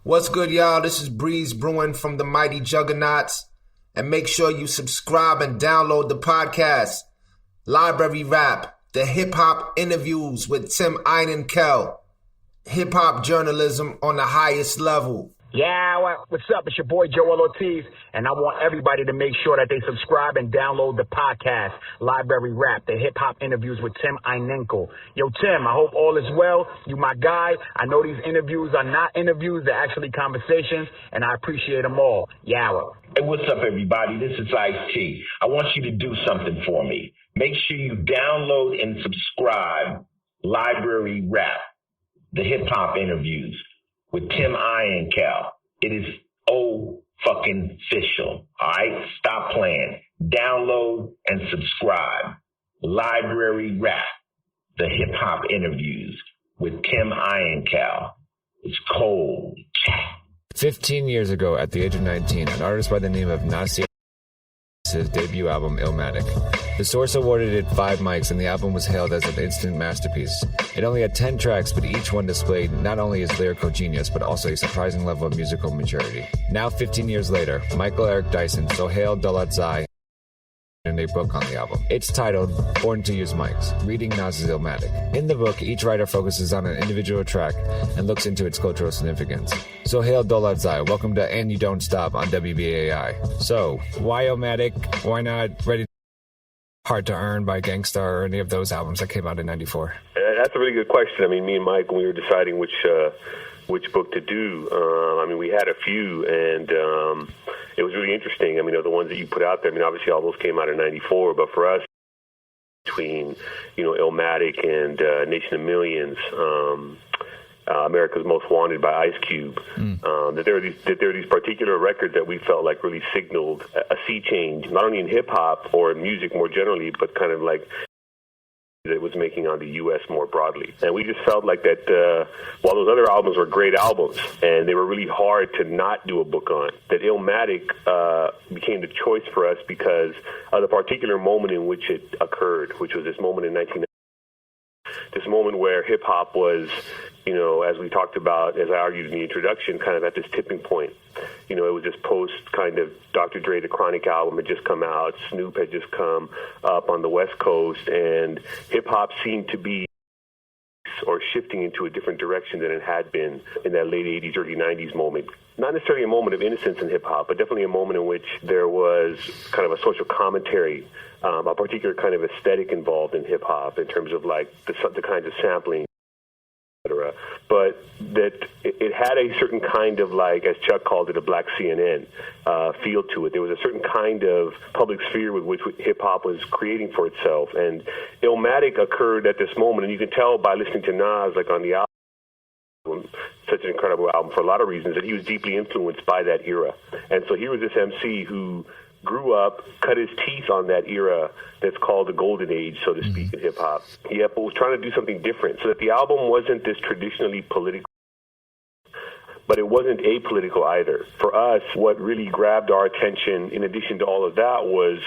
What's good, y'all? This is Breeze Brewing from the Mighty Juggernauts. And make sure you subscribe and download the podcast, Library Rap, the hip-hop interviews with Tim Einenkel. Hip-hop journalism on the highest level. Yeah, what's up? It's your boy Joel Ortiz, and I want everybody to make sure that they subscribe and download the podcast, Library Rap, the hip-hop interviews with Tim Einenkel. Yo, Tim, I hope all is well. You my guy. I know these interviews are not interviews, they're actually conversations, and I appreciate them all. Yawa. Hey, what's up, everybody? This is Ice-T. I want you to do something for me. Make sure you download and subscribe Library Rap, the hip-hop interviews with Tim Einenkel. It is fucking official. All right? Stop playing. Download and subscribe. Library Rap, the hip-hop interviews with Tim Einenkel. It's cold. 15 years ago, at the age of 19, an artist by the name of Nasir his debut album, Illmatic. The Source awarded it 5 mics, and the album was hailed as an instant masterpiece. It only had 10 tracks, but each one displayed not only his lyrical genius, but also a surprising level of musical maturity. Now, 15 years later, Michael Eric Dyson, Sohail Daulatzai, in a book on the album. It's titled Born to Use Mics, Reading Nas's Illmatic. In the book, each writer focuses on an individual track and looks into its cultural significance. Sohail Daulatzai, welcome to And You Don't Stop on WBAI. So, why Illmatic? Why not Ready Hard to Earn by Gangstar or any of those albums that came out in 94? That's a really good question. I mean, me and Mike, when we were deciding which book to do, we had a few, and it was really interesting. I mean, of the ones that you put out there, I mean, obviously all those came out in 94, but for us, between, Illmatic and Nation of Millions, America's Most Wanted by Ice Cube, that there are these particular records that we felt like really signaled a sea change, not only in hip-hop or in music more generally, but kind of like that it was making on the U.S. more broadly. And we just felt like that while those other albums were great albums and they were really hard to not do a book on, that Illmatic became the choice for us because of the particular moment in which it occurred, which was this moment in 1990. This moment where hip-hop was, as we talked about, as I argued in the introduction, kind of at this tipping point. It was this post kind of Dr. Dre, the Chronic album had just come out. Snoop had just come up on the West Coast, and hip-hop seemed to be or shifting into a different direction than it had been in that late 80s, early 90s moment. Not necessarily a moment of innocence in hip-hop, but definitely a moment in which there was kind of a social commentary, a particular kind of aesthetic involved in hip-hop in terms of like the kinds of sampling, etc. But that it had a certain kind of, like, as Chuck called it, a black CNN feel to it. There was a certain kind of public sphere with which hip-hop was creating for itself. And Illmatic occurred at this moment, and you can tell by listening to Nas, like on the album, such an incredible album for a lot of reasons, that he was deeply influenced by that era. And so here was this MC who grew up, cut his teeth on that era that's called the golden age, so to speak, in hip-hop. Yeah, but was trying to do something different so that the album wasn't this traditionally political, but it wasn't apolitical either. For us, what really grabbed our attention, in addition to all of that, was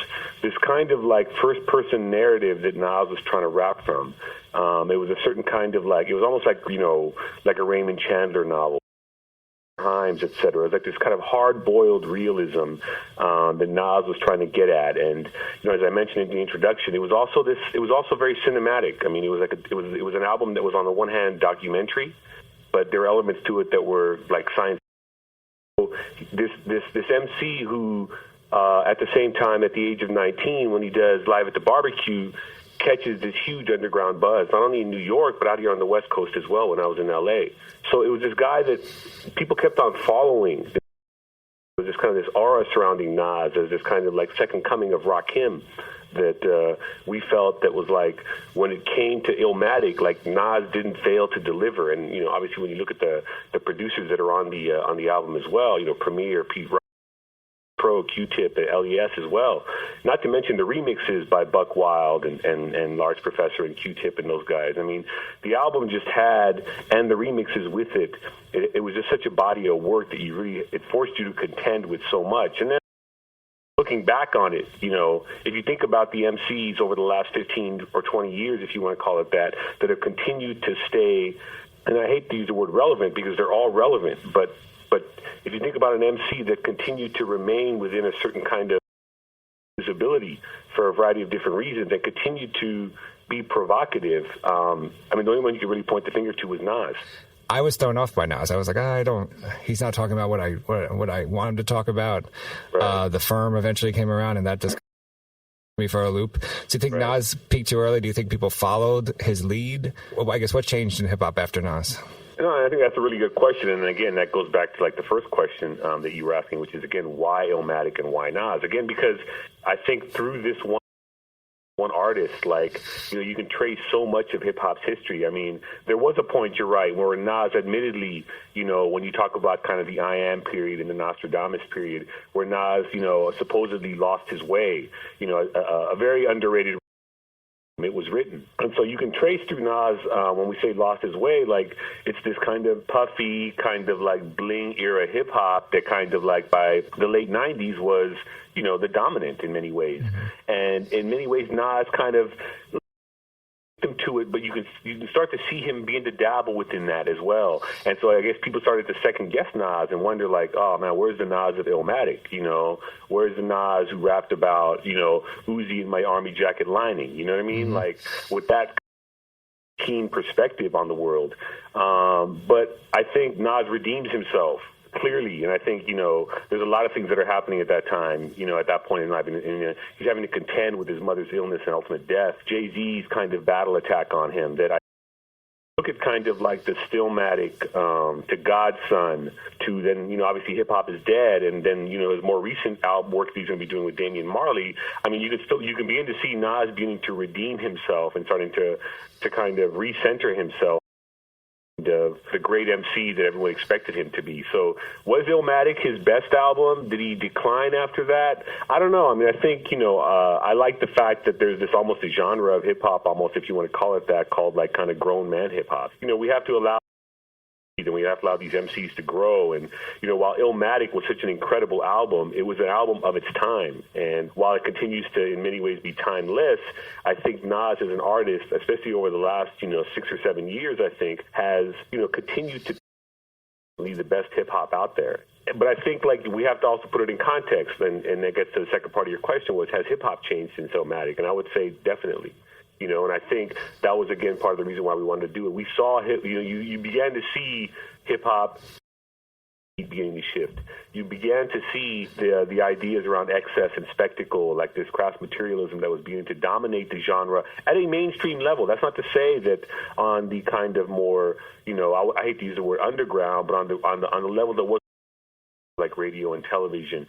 this kind of like first-person narrative that Nas was trying to rap from. It was a certain kind of like, it was almost like, like a Raymond Chandler novel. Times, etc. It was like this kind of hard-boiled realism that Nas was trying to get at, and as I mentioned in the introduction, it was also very cinematic. I mean, it was an album that was on the one hand documentary, but there were elements to it that were like science. So this MC who, at the same time, at the age of 19, when he does Live at the Barbecue, catches this huge underground buzz, not only in New York, but out here on the West Coast as well when I was in L.A. So it was this guy that people kept on following. There was this kind of this aura surrounding Nas as this kind of like second coming of Rakim that we felt that was like, when it came to Illmatic, like Nas didn't fail to deliver. And, obviously when you look at the producers that are on the album as well, Premier, Pete Rock, Pro, Q-Tip, and LES as well. Not to mention the remixes by Buck Wild and Large Professor and Q-Tip and those guys. I mean, the album just had, and the remixes with it, it was just such a body of work that it forced you to contend with so much. And then looking back on it, if you think about the MCs over the last 15 or 20 years, if you want to call it that have continued to stay and I hate to use the word relevant because they're all relevant, but if you think about an MC that continued to remain within a certain kind of visibility for a variety of different reasons and continued to be provocative, the only one you could really point the finger to was Nas. I was thrown off by Nas. I was like, he's not talking about what I want him to talk about. Right. The Firm eventually came around, and that just me for a loop. So you think Nas peaked too early? Do you think people followed his lead? Well, I guess what changed in hip-hop after Nas? I think that's a really good question. And again, that goes back to like the first question that you were asking, which is, again, why Illmatic and why Nas? Again, because I think through this one artist, like, you can trace so much of hip-hop's history. I mean, there was a point, you're right, where Nas, admittedly, when you talk about kind of the I Am period and the Nostradamus period, where Nas, supposedly lost his way, a very underrated. It was written. And so you can trace through Nas, when we say lost his way, like it's this kind of puffy, kind of like bling era hip hop that kind of like by the late 90s was, the dominant in many ways. Mm-hmm. And in many ways, Nas kind of him to it, but you can start to see him begin to dabble within that as well. And so I guess people started to second guess Nas and wonder like, oh man, where's the Nas of Illmatic? Where's the Nas who rapped about, Uzi in my army jacket lining? You know what I mean? Mm-hmm. Like with that keen perspective on the world. But I think Nas redeems himself clearly, and I think, there's a lot of things that are happening at that time, at that point in life. And he's having to contend with his mother's illness and ultimate death. Jay-Z's kind of battle attack on him that I look at kind of like the Stillmatic to God's Son to then, obviously hip-hop is dead, and then, his more recent album work that he's going to be doing with Damian Marley. I mean, you can begin to see Nas beginning to redeem himself and starting to kind of recenter himself. The great MC that everyone expected him to be. So was Illmatic his best album? Did he decline after that? I don't know. I mean, I think, I like the fact that there's this almost a genre of hip-hop, almost if you want to call it that, called like kind of grown man hip-hop. We have to allow these MCs to grow. And, while Illmatic was such an incredible album, it was an album of its time. And while it continues to, in many ways, be timeless, I think Nas as an artist, especially over the last, 6 or 7 years, I think, has, continued to be the best hip-hop out there. But I think, we have to also put it in context, and that gets to the second part of your question, was, has hip-hop changed since Illmatic? And I would say definitely. And I think that was, again, part of the reason why we wanted to do it. We saw, you began to see hip-hop beginning to shift. You began to see the ideas around excess and spectacle, like this crass materialism that was beginning to dominate the genre at a mainstream level. That's not to say that on the kind of more, I hate to use the word underground, but on the level that was like radio and television,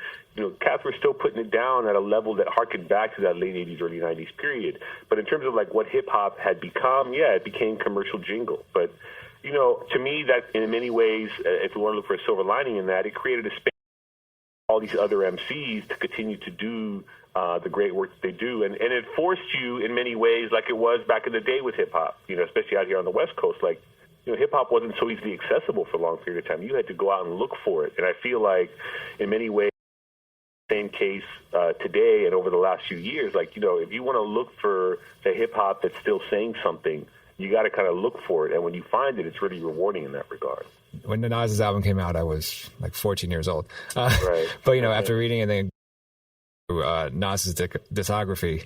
cats were still putting it down at a level that harkened back to that late 80s, early 90s period. But in terms of like what hip-hop had become, it became commercial jingle. But, to me, that in many ways, if we want to look for a silver lining in that, it created a space for all these other MCs to continue to do the great work that they do. And it forced you in many ways, like it was back in the day with hip-hop, especially out here on the West Coast, like, hip-hop wasn't so easily accessible for a long period of time. You had to go out and look for it. And I feel like, in many ways, same case today and over the last few years, like, if you want to look for the hip-hop that's still saying something, you got to kind of look for it. And when you find it, it's really rewarding in that regard. When the Nas's album came out, I was like 14 years old. Right. But, after reading and then Nas's discography,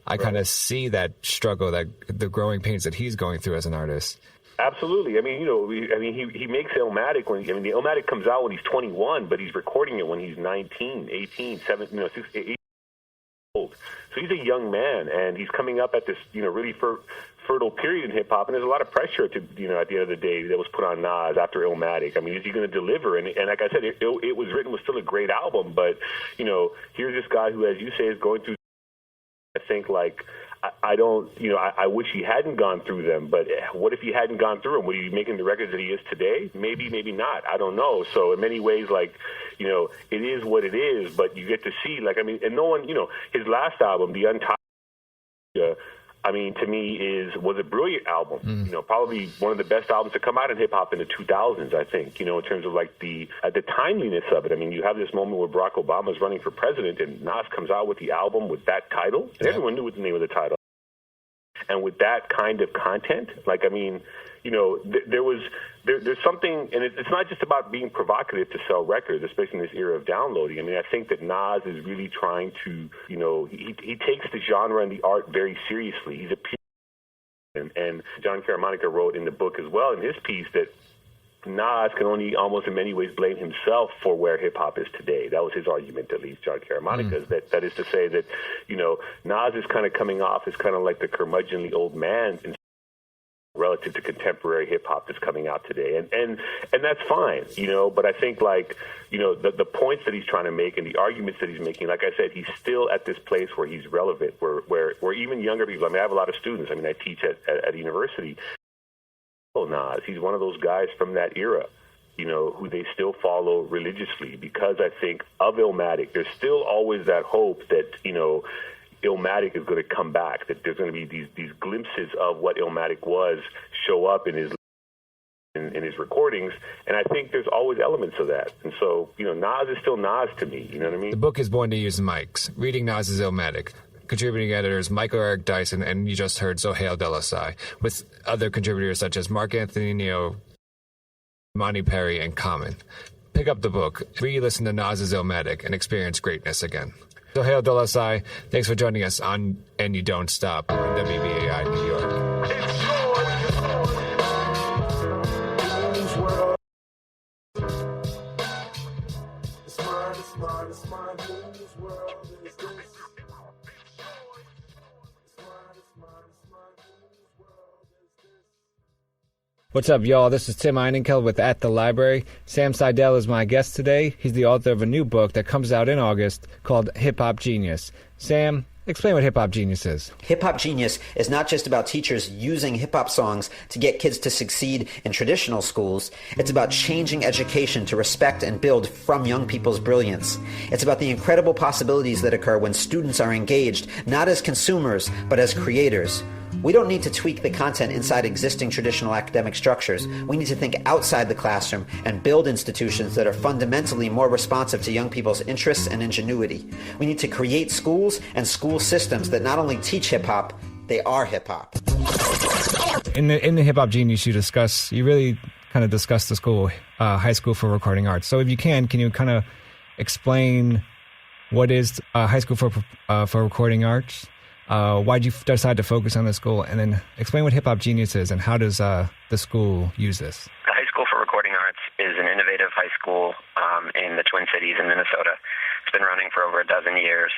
I kind of see that struggle, that the growing pains that he's going through as an artist. Absolutely. I mean, he makes Illmatic the Illmatic comes out when he's 21, but he's recording it when he's 19, 18, 17, 16, 18 old. So he's a young man, and he's coming up at this, really fertile period in hip hop, and there's a lot of pressure to, at the end of the day that was put on Nas after Illmatic. I mean, is he going to deliver? And like I said, it was written, was still a great album, but, here's this guy who, as you say, is going through, I think, like, I don't, I wish he hadn't gone through them, but what if he hadn't gone through them? Would he be making the records that he is today? Maybe, maybe not. I don't know. So in many ways, like, it is what it is, but you get to see, like, I mean, and no one, his last album, The Untied, to me was a brilliant album. Mm-hmm. Probably one of the best albums to come out in hip hop in the 2000s, I think, in terms of like the timeliness of it. I mean, you have this moment where Barack Obama is running for president and Nas comes out with the album with that title, and everyone knew what the name of the title. And with that kind of content, like, I mean, there's something, and it's not just about being provocative to sell records, especially in this era of downloading. I mean, I think that Nas is really trying to, he takes the genre and the art very seriously. He's a and John Caramanica wrote in the book as well in his piece that Nas can only almost in many ways blame himself for where hip-hop is today. That was his argument, at least, John Caramanica's. That is to say that, Nas is kind of coming off as kind of like the curmudgeonly old man relative to contemporary hip-hop that's coming out today. And that's fine, but I think, the points that he's trying to make and the arguments that he's making, like I said, he's still at this place where he's relevant, where even younger people, I have a lot of students. I teach at a university. Nas, he's one of those guys from that era, who they still follow religiously because I think of Illmatic. There's still always that hope that, Illmatic is going to come back, that there's going to be these glimpses of what Illmatic was show up in his recordings, and I think there's always elements of that. And so, Nas is still Nas to me, you know what I mean? The book is Born to Use Mics, Reading Nas's Illmatic. Contributing editors Michael Eric Dyson, and you just heard Sohail Daulatzai, with other contributors such as Mark Anthony Neo, Monty Perry, and Common. Pick up the book, re-listen to Nas's Illmatic, and experience greatness again. Sohail Daulatzai, thanks for joining us on And You Don't Stop on WBAI New York. What's up, y'all? This is Tim Einenkel with At the Library. Sam Seidel is my guest today. He's the author of a new book that comes out in August called Hip Hop Genius. Sam, explain what Hip Hop Genius is. Hip Hop Genius is not just about teachers using hip hop songs to get kids to succeed in traditional schools. It's about changing education to respect and build from young people's brilliance. It's about the incredible possibilities that occur when students are engaged, not as consumers, but as creators. We don't need to tweak the content inside existing traditional academic structures. We need to think outside the classroom and build institutions that are fundamentally more responsive to young people's interests and ingenuity. We need to create schools and school systems that not only teach hip-hop, they are hip-hop. In the Hip Hop Genius, you really kind of discuss the school, High School for Recording Arts. So if you can you kind of explain what is High School for Recording Arts? Why'd you decide to focus on the school? And then explain what Hip Hop Genius is and how does the school use this? The High School for Recording Arts is an innovative high school in the Twin Cities in Minnesota. It's been running for over a dozen years.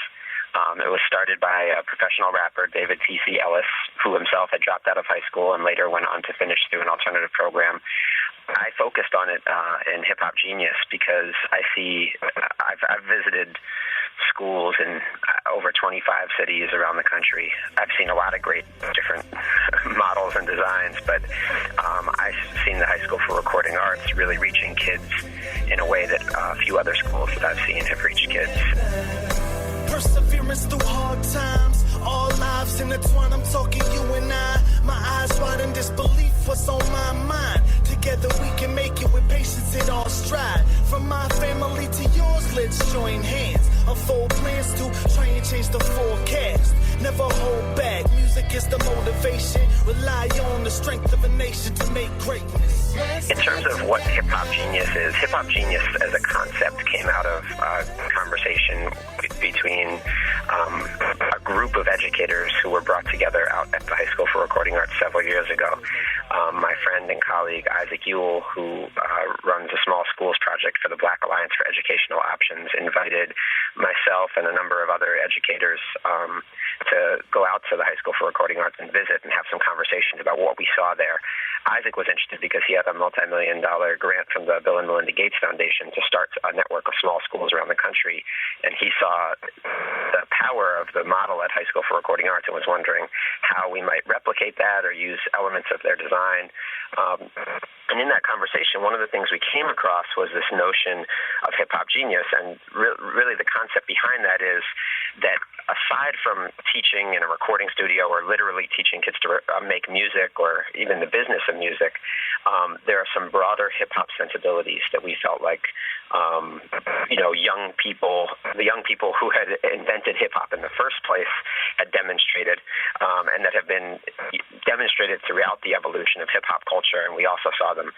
It was started by a professional rapper, David T.C. Ellis, who himself had dropped out of high school and later went on to finish through an alternative program. I focused on it in Hip Hop Genius because I've visited schools in over 25 cities around the country. I've seen a lot of great different models and designs, but I've seen the High School for Recording Arts really reaching kids in a way that a few other schools that I've seen have reached kids. Perseverance through hard times, all lives intertwined. I'm talking you and I. My eyes wide in disbelief. What's on my mind? Together we can make it with patience in all stride. From my family to yours, let's join hands. Unfold plans to try and change the forecast. Never hold back. Music is the motivation. Rely on the strength of a nation to make greatness. In terms of what Hip Hop Genius is, Hip Hop Genius as a concept came out of a conversation between a group of educators who were brought together out at the High School for Recording Arts several years ago. My friend and colleague Isaac Ewell, who runs a small schools project for the Black Alliance for Educational Options, invited myself and a number of other educators to go out to the High School for Recording Arts and visit and have some conversations about what we saw there. Isaac was interested because he had a multi-million-dollar grant from the Bill and Melinda Gates Foundation to start a network of small schools around the country, and he saw the power of the model at High School for Recording Arts and was wondering how we might replicate that or use elements of their design. And in that conversation, one of the things we came across was this notion of Hip Hop Genius, and really the concept behind that is that aside from teaching in a recording studio or literally teaching kids to make music or even the business of music, there are some broader hip-hop sensibilities that we felt like the young people who had invented hip hop in the first place had demonstrated, and that have been demonstrated throughout the evolution of hip hop culture. And we also saw them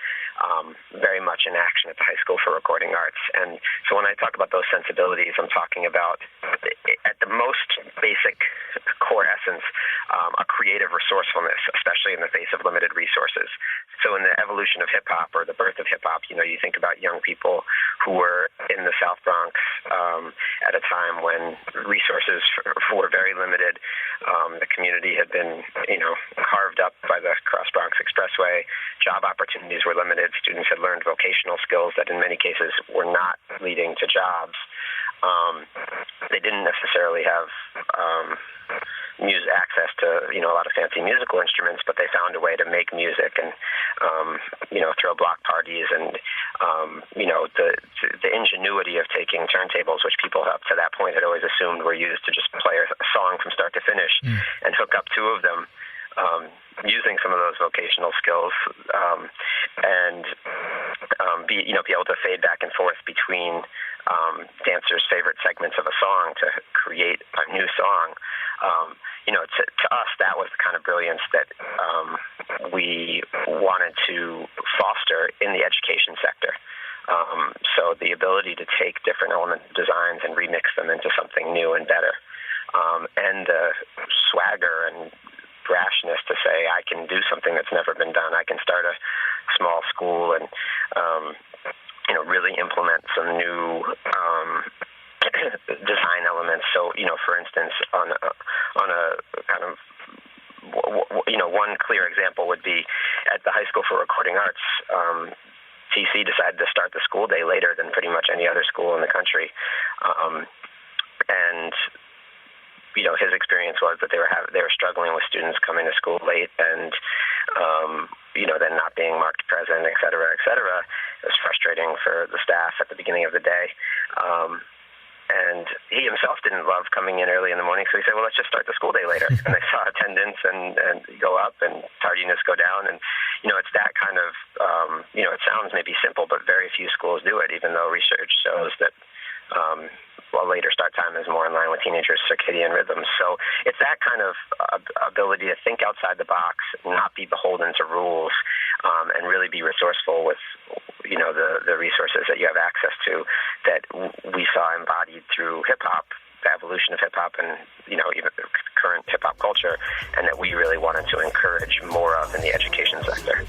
very much in action at the High School for Recording Arts. And so when I talk about those sensibilities, I'm talking about, at the most basic core essence, a creative resourcefulness, especially in the face of limited resources. So in the evolution of hip hop, or the birth of hip hop, you think about young people who were in the South Bronx at a time when resources were very limited. The community had been, carved up by the Cross Bronx Expressway. Job opportunities were limited. Students had learned vocational skills that in many cases were not leading to jobs. They didn't necessarily have access to a lot of fancy musical instruments, but they found a way to make music and throw block parties and the ingenuity of taking turntables, which people up to that point had always assumed were used to just play a song from start to finish, and hook up two of them. Using some of those vocational skills, and be able to fade back and forth between dancers' favorite segments of a song to create a new song. To us, that was the kind of brilliance that we wanted to foster in the education sector. So the ability to take different element designs and remix them into something new and better, and the swagger and brashness to say, I can do something that's never been done. I can start a small school and really implement some new design elements. So, for instance, on a kind of one clear example would be at the High School for Recording Arts. TC decided to start the school day later than pretty much any other school in the country, and his experience was that they were struggling with students coming to school late and then not being marked present, et cetera, et cetera. It was frustrating for the staff at the beginning of the day. And he himself didn't love coming in early in the morning, so he said, well, let's just start the school day later. And they saw attendance and go up and tardiness go down. And, it's that kind of, it sounds maybe simple, but very few schools do it, even though research shows that later start time is more in line with teenagers' circadian rhythms. So it's that kind of ability to think outside the box, not be beholden to rules, and really be resourceful with, the resources that you have access to, that we saw embodied through hip-hop, the evolution of hip-hop and, even current hip-hop culture, and that we really wanted to encourage more of in the education sector.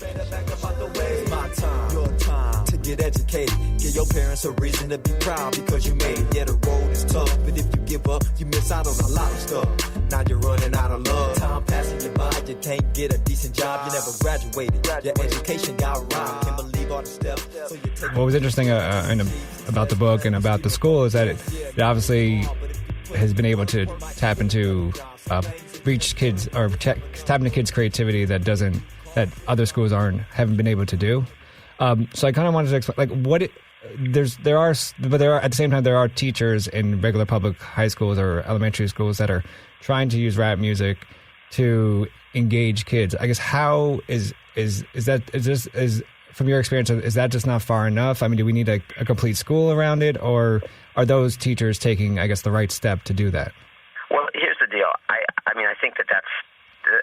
Get educated, give your parents a reason to be proud because you made it. Yeah, the road is tough, but if you give up, you miss out on a lot of stuff. Now you're running out of love. Time passing you by, you can't get a decent job. You never graduated. Your education got robbed. Can't believe all the steps. So you take what was interesting about the book and about the school is that it obviously has been able to tap into reach kids or tap into kids' creativity that other schools haven't been able to do. So I kind of wanted to explain, there are at the same time there are teachers in regular public high schools or elementary schools that are trying to use rap music to engage kids. I guess how is from your experience, is that just not far enough? I mean, do we need a complete school around it, or are those teachers taking, I guess, the right step to do that? Well, here's the deal. I think that's.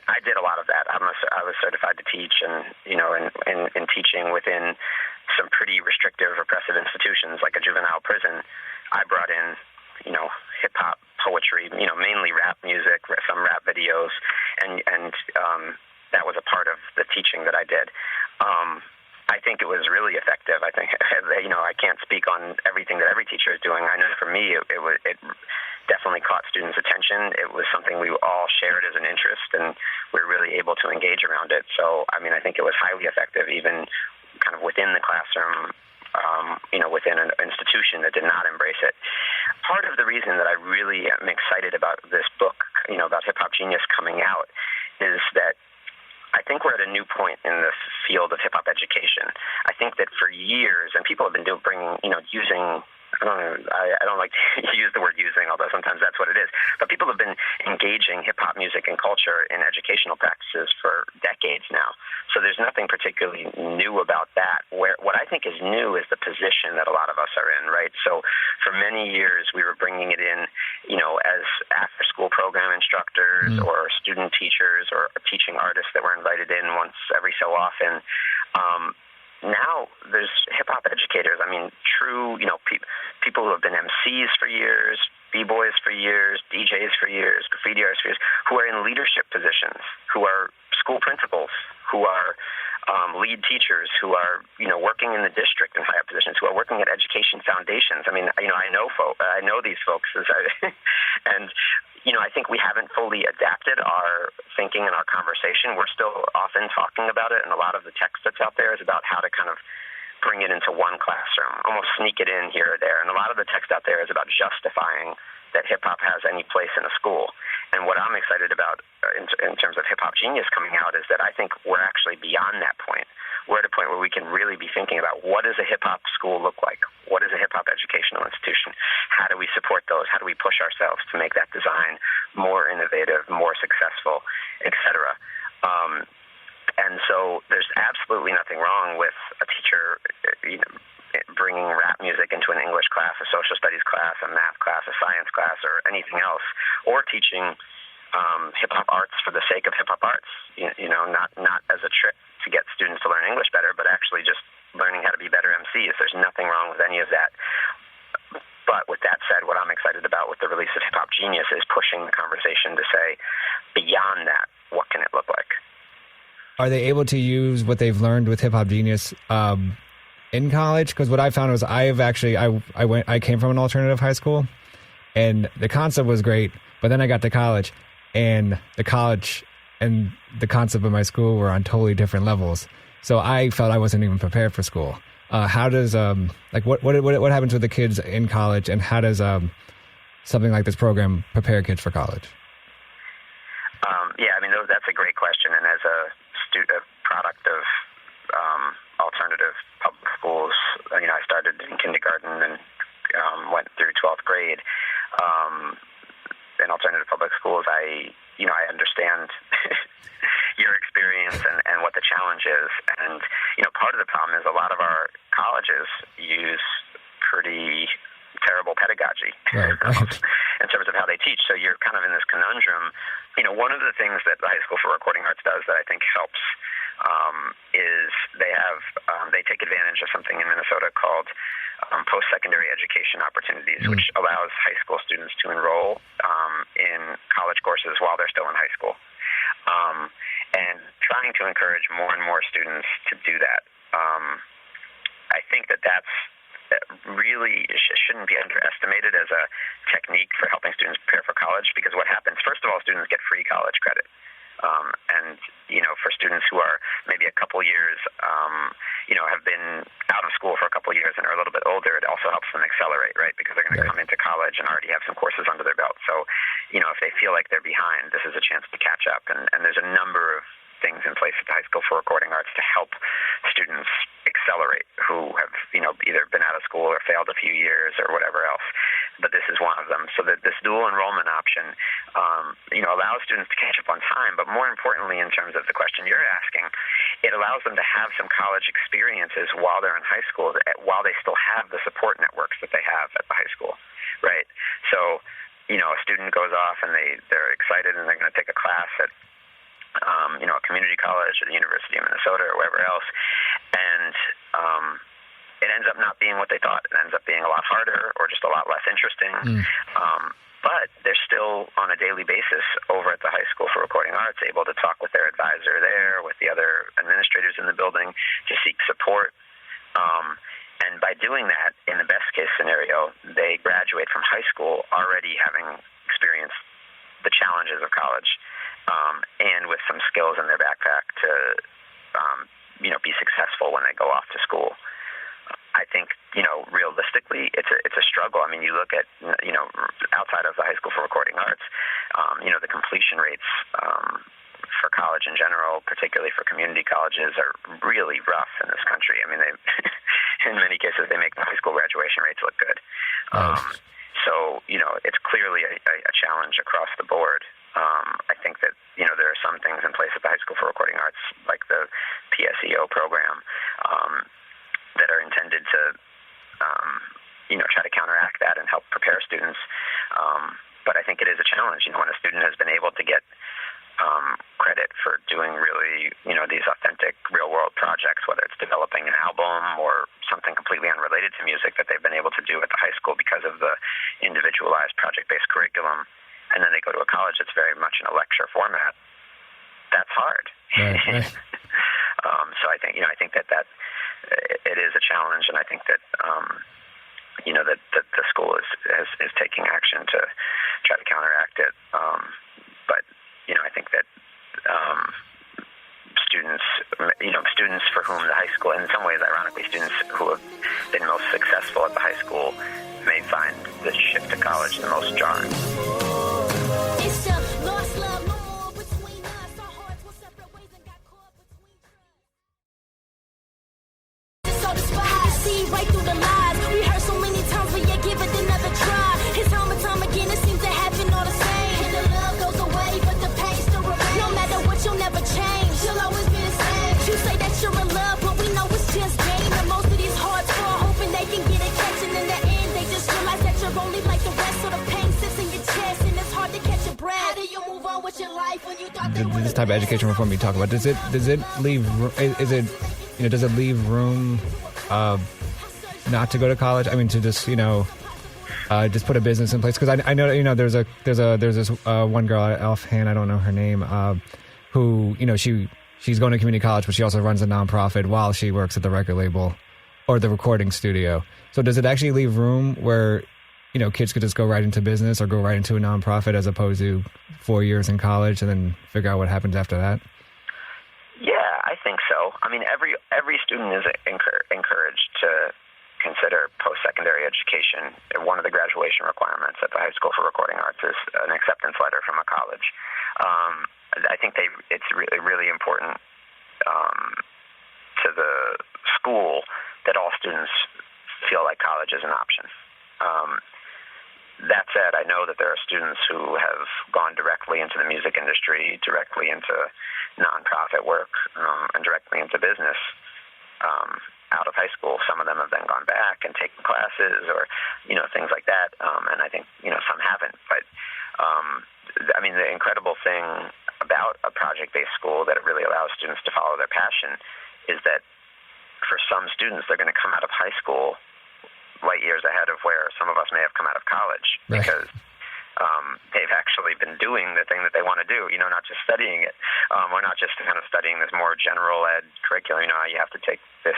I did a lot of that. I was certified to teach, and in teaching within some pretty restrictive, repressive institutions like a juvenile prison. I brought in, hip hop, poetry, mainly rap music, some rap videos, and that was a part of the teaching that I did. I think it was really effective. I think, I can't speak on everything that every teacher is doing. I know for me, it definitely caught students' attention. It was something we all shared as an interest, and we were really able to engage around it. So, I think it was highly effective, even kind of within the classroom, within an institution that did not embrace it. Part of the reason that I really am excited about this book, about Hip Hop Genius coming out, is that I think we're at a new point in the field of hip-hop education. I think that for years, and people have been using I don't like to use the word using, although sometimes that's what it is. But people have been engaging hip-hop music and culture in educational practices for decades now. So there's nothing particularly new about that. What I think is new is the position that a lot of us are in, right? So for many years, we were bringing it in, as after-school program instructors or student teachers or teaching artists that were invited in once every so often. Now there's hip-hop educators. I mean, true, people who have been MCs for years, B-boys for years, DJs for years, graffiti artists for years, who are in leadership positions, who are school principals, who are lead teachers, who are, working in the district in high-up positions, who are working at education foundations. I mean, I know these folks, and I think we haven't fully adapted our thinking and our conversation. We're still often talking about it, and a lot of the text that's out there is about how to kind of bring it into one classroom, almost sneak it in here or there. And a lot of the text out there is about justifying that hip-hop has any place in a school. And what I'm excited about in terms of hip-hop genius coming out is that I think we're actually beyond that point. We're at a point where we can really be thinking about what does a hip-hop school look like? What is a hip-hop educational institution? How do we support those? How do we push ourselves to make that design more innovative, more successful, et cetera? And so there's absolutely nothing wrong with a teacher bringing rap music into an English class, a social studies class, a math class, a science class, or anything else, or teaching hip-hop arts for the sake of hip-hop arts, not as a trick to get students to learn English better, but actually just learning how to be better MCs. There's nothing wrong with any of that. But with that said, what I'm excited about with the release of Hip Hop Genius is pushing the conversation to say, beyond that, what can it look like? Are they able to use what they've learned with Hip Hop Genius in college? Because what I found was I came from an alternative high school, and the concept was great, but then I got to college, and the college and the concept of my school were on totally different levels. So I felt I wasn't even prepared for school. How does what happens with the kids in college, and how does something like this program prepare kids for college? Yeah, I mean that's a great question, and as a product of alternative public schools, I started in kindergarten and went through 12th grade in alternative public schools. I understand your experience and what the challenge is. And, part of the problem is a lot of our colleges use pretty terrible pedagogy right. in terms of how they teach. So you're kind of in this conundrum. One of the things that the High School for Recording Arts does that I think helps is they take advantage of something in Minnesota called post-secondary education opportunities, which allows high school students to enroll in college courses while they're still in high school, and trying to encourage more and more students to do that. I think that's really shouldn't be underestimated as a technique for helping students prepare for college, because what happens, first of all, students get free college credit. And for students who are maybe a couple years, have been out of school for a couple years and are a little bit older, it also helps them accelerate, right? Because they're going to come into college and already have some courses under their belt. So, if they feel like they're behind, this is a chance to catch up. And there's a number of things in place at the High School for Recording Arts to help students accelerate who have, either been out of school or failed a few years or whatever else. But this is one of them. So that this dual enrollment option, allows students to catch up on time. But more importantly, in terms of the question you're asking, it allows them to have some college experiences while they're in high school, while they still have the support networks that they have at the high school, right? So, a student goes off and they're excited and they're going to take a class at a community college or the University of Minnesota or wherever else, and it ends up not being what they thought. It ends up being a lot harder or just a lot less interesting. But they're still on a daily basis over at the High School for Recording Arts able to talk with their advisor there, with the other administrators in the building to seek support. And by doing that, in the best case scenario, they graduate from high school already having experienced the challenges of college, and with some skills in their backpack to, be successful when they go off to school. I think, realistically, it's a struggle. I mean, you look at, outside of the High School for Recording Arts, the completion rates for college in general, particularly for community colleges, are really rough in this country. I mean, in many cases, they make the high school graduation rates look good. So, it's clearly a challenge across the board. I think that, there are some things in place at the High School for Recording Arts, like the PSEO program, that are intended to, try to counteract that and help prepare students. But I think it is a challenge, when a student has been able to get credit for doing really, these authentic real-world projects, whether it's developing an album or something completely unrelated to music that they've been able to do at the high school because of the individualized project-based curriculum, and then they go to a college that's very much in a lecture format. That's hard. Right. So I think, that it is a challenge, and I think that, that the school is taking action to try to counteract it. But I think that students for whom the high school, in some ways, ironically, students who have been most successful at the high school may find the shift to college the most jarring. Right through the lies. We heard so many times, but yet give it another try. And time again, it seems to happen all the same. And the love goes away, but the pain still remains. No matter what, you'll never change. You'll always be the same. You say that you're in love, but we know it's just game. And most of these hearts fall, hoping they can get a catch. And in the end, they just realize that you're only like the rest. So the pain sits in your chest, and it's hard to catch your breath. How do you move on with your life when you thought this type of education reform you talk about? Does it leave room not to go to college? I mean, to just just put a business in place, because I know there's this one girl offhand, I don't know her name, who she's going to community college, but she also runs a nonprofit while she works at the record label or the recording studio. So does it actually leave room where kids could just go right into business or go right into a nonprofit as opposed to 4 years in college and then figure out what happens after that? Yeah, I think so. I mean, every student is encouraged to consider post-secondary education. One of the graduation requirements at the High School for Recording Arts is an acceptance letter from a college. I think it's really, really important to the school that all students feel like college is an option. That said, I know that there are students who have gone directly into the music industry, directly into nonprofit work, and directly into business out of high school. Some of them have then gone back and taken classes or, things like that. And I think, some haven't. But, I mean, the incredible thing about a project-based school that it really allows students to follow their passion is that for some students, they're going to come out of high school light years ahead of where some of us may have come out of college, right? Because they've actually been doing the thing that they want to do, not just studying it, or not just kind of studying this more general ed curriculum. You have to take this.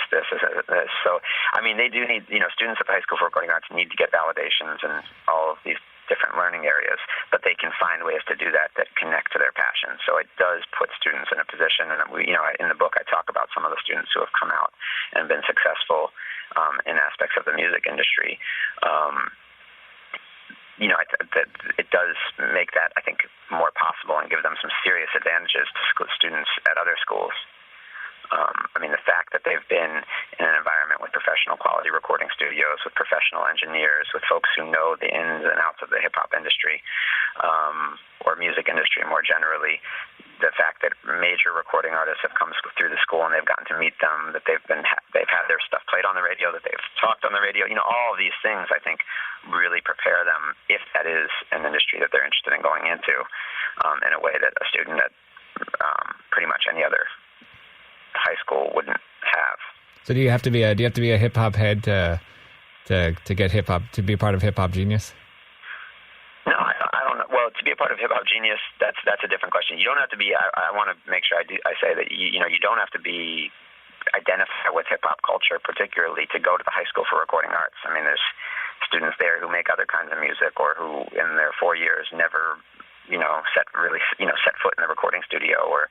So, I mean, they do need, students at the High School for Recording Arts need to get validations in all of these different learning areas, but they can find ways to do that connect to their passion. So it does put students in a position, and in the book I talk about some of the students who have come out and been successful in aspects of the music industry. It does make that, I think, more possible and give them some serious advantages to students at other schools. I mean, the fact that they've been in an environment with professional quality recording studios, with professional engineers, with folks who know the ins and outs of the hip-hop industry, or music industry more generally, the fact that major recording artists have come through the school and they've gotten to meet them, that they've had their stuff played on the radio, that they've talked on the radio, all of these things, I think, really prepare them, if that is an industry that they're interested in going into, in a way that a student at pretty much any other high school wouldn't have. So do you have to be a hip hop head to get hip hop, to be a part of Hip Hop Genius? No, I don't know. Well, to be a part of Hip Hop Genius, that's a different question. You don't have to be. I want to make sure I say that you don't have to be identify with hip hop culture particularly to go to the High School for Recording Arts. I mean, there's students there who make other kinds of music or who in their 4 years never set foot in the recording studio or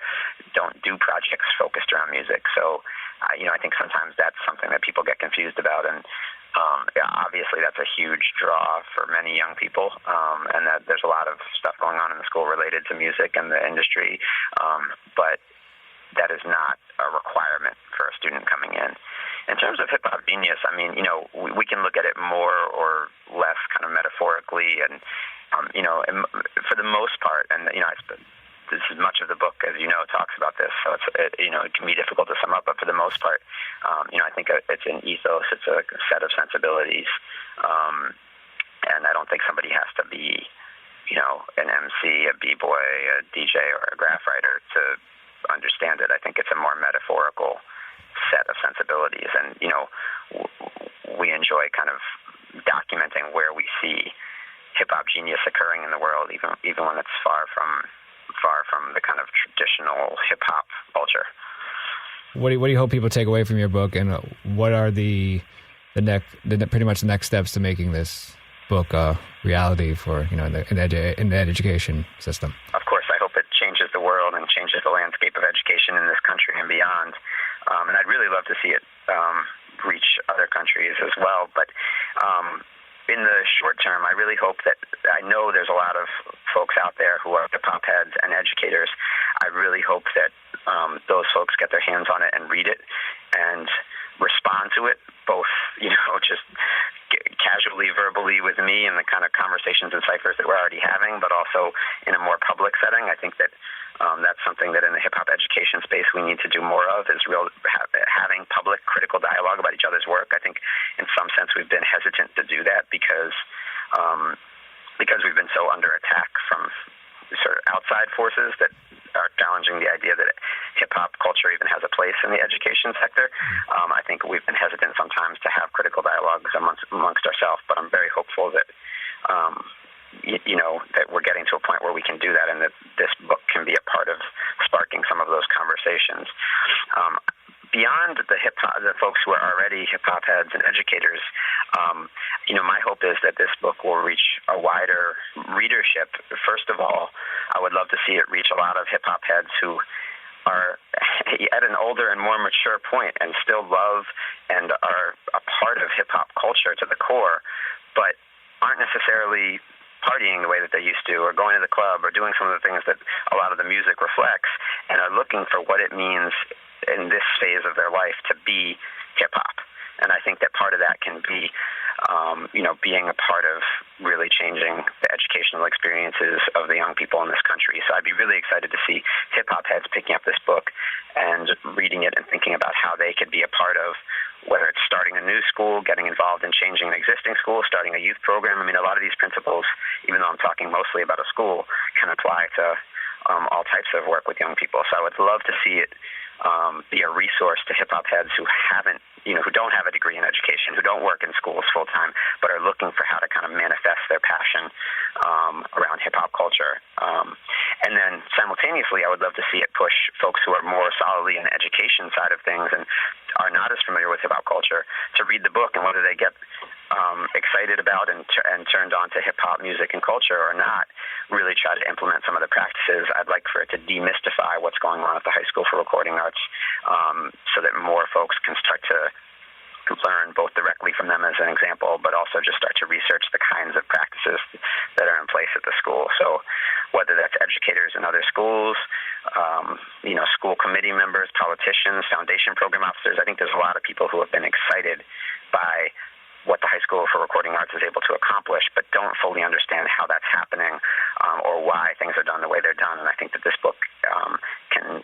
don't do projects focused around music. So, I think sometimes that's something that people get confused about. And Obviously that's a huge draw for many young people, and that there's a lot of stuff going on in the school related to music and the industry, but that is not a requirement for a student coming in. In terms of hip-hop genius, I mean, we can look at it more or less kind of metaphorically, and, and for the most part, and, this is much of the book, as you know, talks about this, so it can be difficult to sum up, but for the most part, I think it's an ethos, it's a set of sensibilities, and I don't think somebody has to be, an MC, a b-boy, a DJ, or a graph writer to understand it. I think it's a more metaphorical set of sensibilities, and, we enjoy kind of documenting where we see hip-hop genius occurring in the world, even when it's far from the kind of traditional hip-hop culture. What do you hope people take away from your book, and what are pretty much the next steps to making this book a reality for in the education system? Of course, I hope it changes the world and changes the landscape of education in this country and beyond. And I'd really love to see it reach other countries as well. But in the short term, I really hope that, I know there's a lot of folks out there who are hip-hop heads and educators. I really hope that those folks get their hands on it and read it and respond to it, both, just casually, verbally with me and the kind of conversations and ciphers that we're already having, but also in a more public setting. I think that that's something that in the hip-hop education space we need to do more of, is having public critical dialogue about each other's work. I think in some sense we've been hesitant to do that because we've been so under attack from sort of outside forces that are challenging the idea that hip-hop culture even has a place in the education sector. I think we've been hesitant sometimes to have critical dialogues amongst ourselves, but I'm very hopeful that that we're getting to a point where we can do that, and that this book can be a part of sparking some of those conversations. Beyond the folks who are already hip-hop heads and educators, my hope is that this book will reach a wider readership. First of all, I would love to see it reach a lot of hip-hop heads who are at an older and more mature point and still love and are a part of hip-hop culture to the core, but aren't necessarily partying the way that they used to, or going to the club, or doing some of the things that a lot of the music reflects, and are looking for what it means in this phase of their life to be hip-hop. And I think that part of that can be, being a part of really changing the educational experiences of the young people in this country. So I'd be really excited to see hip-hop heads picking up this book and reading it and thinking about how they could be a part of, whether it's starting a new school, getting involved in changing an existing school, starting a youth program. I mean, a lot of these principles, even though I'm talking mostly about a school, can apply to all types of work with young people. So I would love to see it be a resource to hip-hop heads who who don't have a degree in education, who don't work in schools full-time, but are looking for how to kind of manifest their passion around hip-hop culture. And then simultaneously, I would love to see it push folks who are more solidly in the education side of things and are not as familiar with hip-hop culture to read the book, and whether they get excited about and turned on to hip-hop music and culture or not, really try to implement some of the practices. I'd like for it to demystify what's going on at the High School for Recording Arts, so that more folks can start to learn both directly from them as an example, but also just start to research the kinds of practices that are in place at the school. So whether that's educators in other schools, school committee members, politicians, foundation program officers, I think there's a lot of people who have been excited by what the High School for Recording Arts is able to accomplish, but don't fully understand how that's happening or why things are done the way they're done. And I think that this book can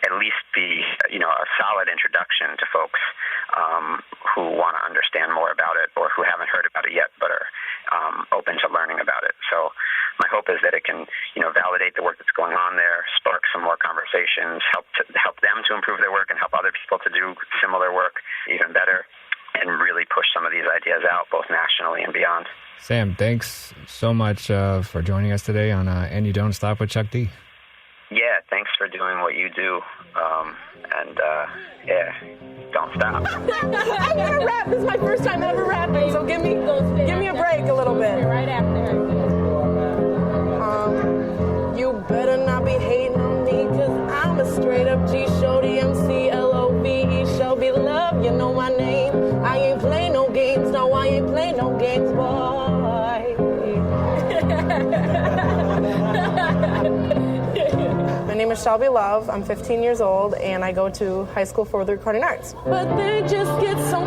at least be, a solid introduction to folks who want to understand more about it, or who haven't heard about it yet but are open to learning about it. So my hope is that it can, validate the work that's going on there, spark some more conversations, help them to improve their work, and help other people to do similar work even better, and really push some of these ideas out, both nationally and beyond. Sam, thanks so much for joining us today on And You Don't Stop with Chuck D. Yeah, thanks for doing what you do. Don't stop. I never rap. This is my first time ever rapping, so give me a break a little bit. Right after. You better not be hating on me, cause I'm a straight up G Shorty, MC LOVE, Shelby Love, you know my name. I ain't play no games, no, Shelby Love. I'm 15 years old, and I go to high school for the recording arts. But they just get so